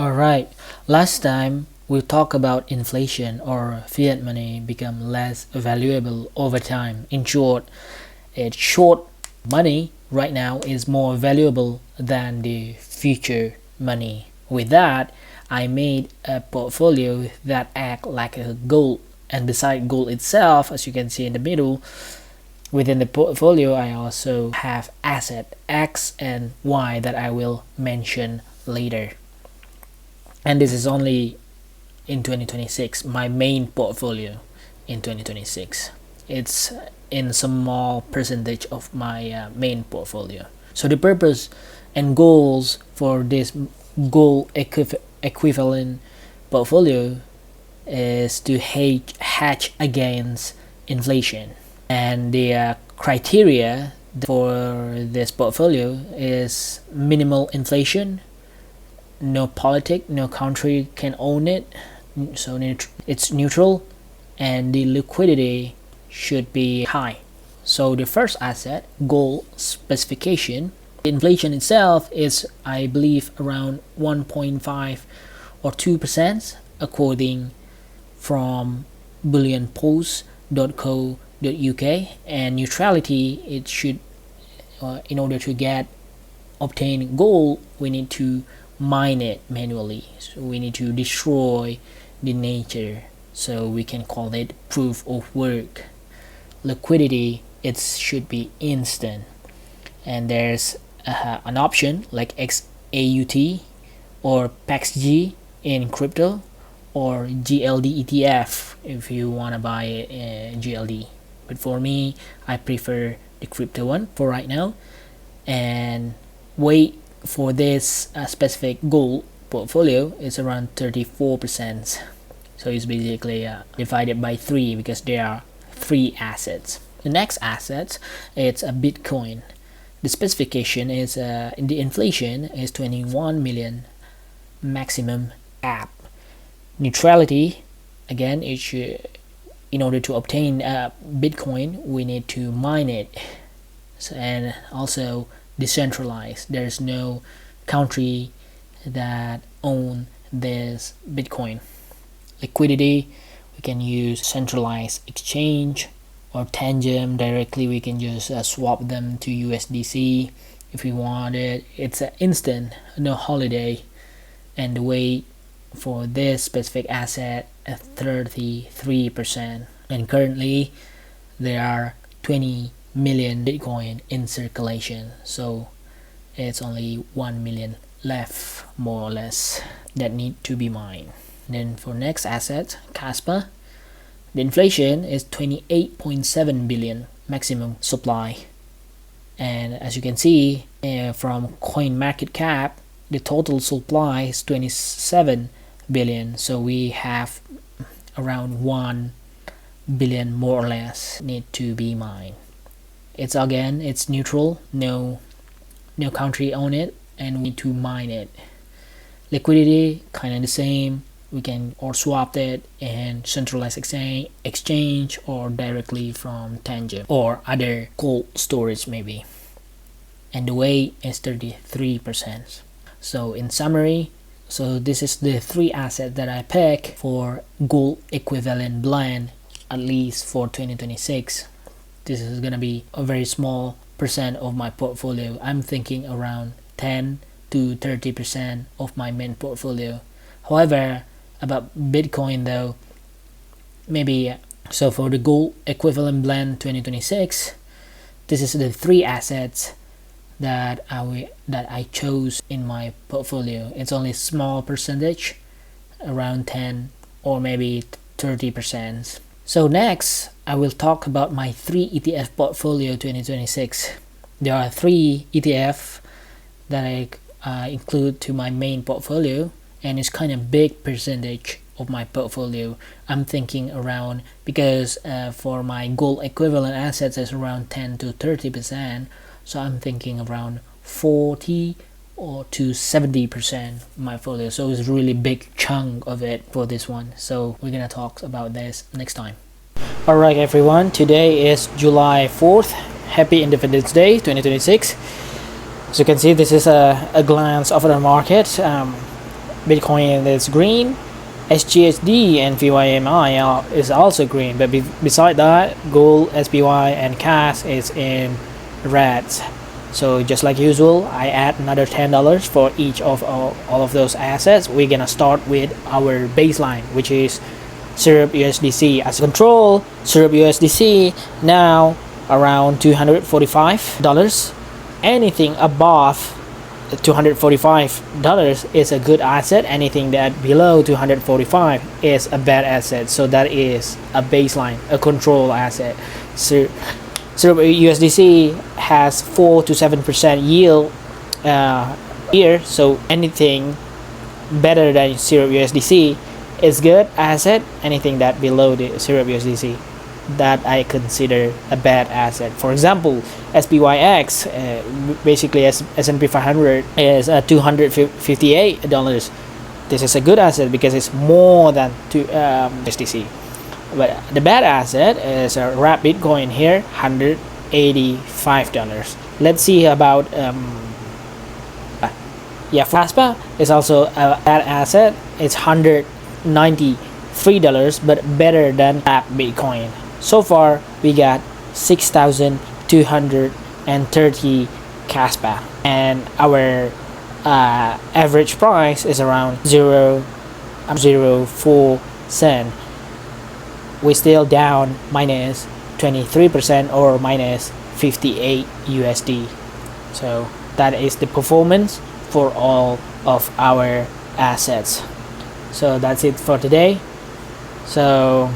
Alright, last time we talked about inflation or fiat money become less valuable over time. In short, it's short money right now is more valuable than the future money. With that, I made a portfolio that act like a gold, and beside gold itself, as you can see in the middle, within the portfolio I also have asset X and Y that I will mention later. And this is only in 2026, my main portfolio in 2026. It's in small percentage of my main portfolio. So the purpose and goals for this gold equivalent portfolio is to hedge against inflation. And the criteria for this portfolio is minimal inflation, no politic, no country can own it, so it's neutral, and the liquidity should be high. So the first asset, gold specification, inflation itself is, I believe, around 1.5 or 2% according from bullionpost.co.uk, and neutrality, it should in order to obtain gold, we need to mine it manually, so we need to destroy the nature, so we can call it proof of work. Liquidity, it should be instant, and there's an option like XAUT or PAXG in crypto, or GLD ETF if you want to buy GLD, but for me I prefer the crypto one for right now. And weight for this specific gold portfolio is around 34%, so it's basically divided by 3 because there are 3 assets. The next asset, it's a Bitcoin. The specification is the inflation is 21 million maximum cap. Neutrality, again, it should, in order to obtain Bitcoin we need to mine it, and also decentralized. There's no country that own this Bitcoin. Liquidity, we can use centralized exchange or Tangem directly. We can just swap them to USDC if we want it. It's instant, no holiday. And the weight for this specific asset at 33%, and currently there are 20 million Bitcoin in circulation, so it's only 1 million left more or less that need to be mined. Then for next asset, kaspa, the inflation is 28.7 billion maximum supply, and as you can see from coin market cap, the total supply is 27 billion, so we have around 1 billion more or less need to be mined. It's neutral, no country own it, and we need to mine it. Liquidity, kind of the same, we can or swap it and centralized exchange or directly from Tangem or other cold storage maybe. And the weight is 33%. So in summary, so this is the 3 assets that I pick for gold equivalent blend, at least for 2026. This is gonna be a very small percent of my portfolio. I'm thinking around 10 to 30% of my main portfolio. However, about Bitcoin though, maybe, so for the gold equivalent blend 2026, this is the 3 assets that I chose in my portfolio. It's only small percentage, around 10 or maybe 30%. So next, I will talk about my 3 ETF portfolio 2026. There are 3 ETF that I include to my main portfolio, and it's kind of big percentage of my portfolio. I'm thinking around, because for my gold equivalent assets is around 10 to 30%, so I'm thinking around 40 or to 70% my portfolio. So it's really big chunk of it for this one. So we're gonna talk about this next time. Alright everyone, today is July 4th. Happy Independence Day 2026. As you can see, this is a glance of the market. Bitcoin is green, SGSD and VYMI is also green, but beside that, gold, SPY and CAS is in reds. So just like usual, I add another $10 for each of all of those assets. We're gonna start with our baseline, which is Syrup USDC. As a control, Syrup USDC now around $245. Anything above $245 is a good asset. Anything that below $245 is a bad asset. So that is a baseline, a control asset. So Syrup USDC has 4 to 7% yield here. So anything better than Syrup USDC is good asset. Anything that below the Syrup USDC, that I consider a bad asset. For example, SPYX, basically S&P 500 is $258. This is a good asset because it's more than USDC. But the bad asset is a wrap Bitcoin here, $185. Let's see about kaspa is also a bad asset. It's $193, but better than wrap Bitcoin. So far we got 6,230 kaspa, and our average price is around 0.04 cent. We're still down minus 23% or minus 58 USD. So that is the performance for all of our assets. So that's it for today. So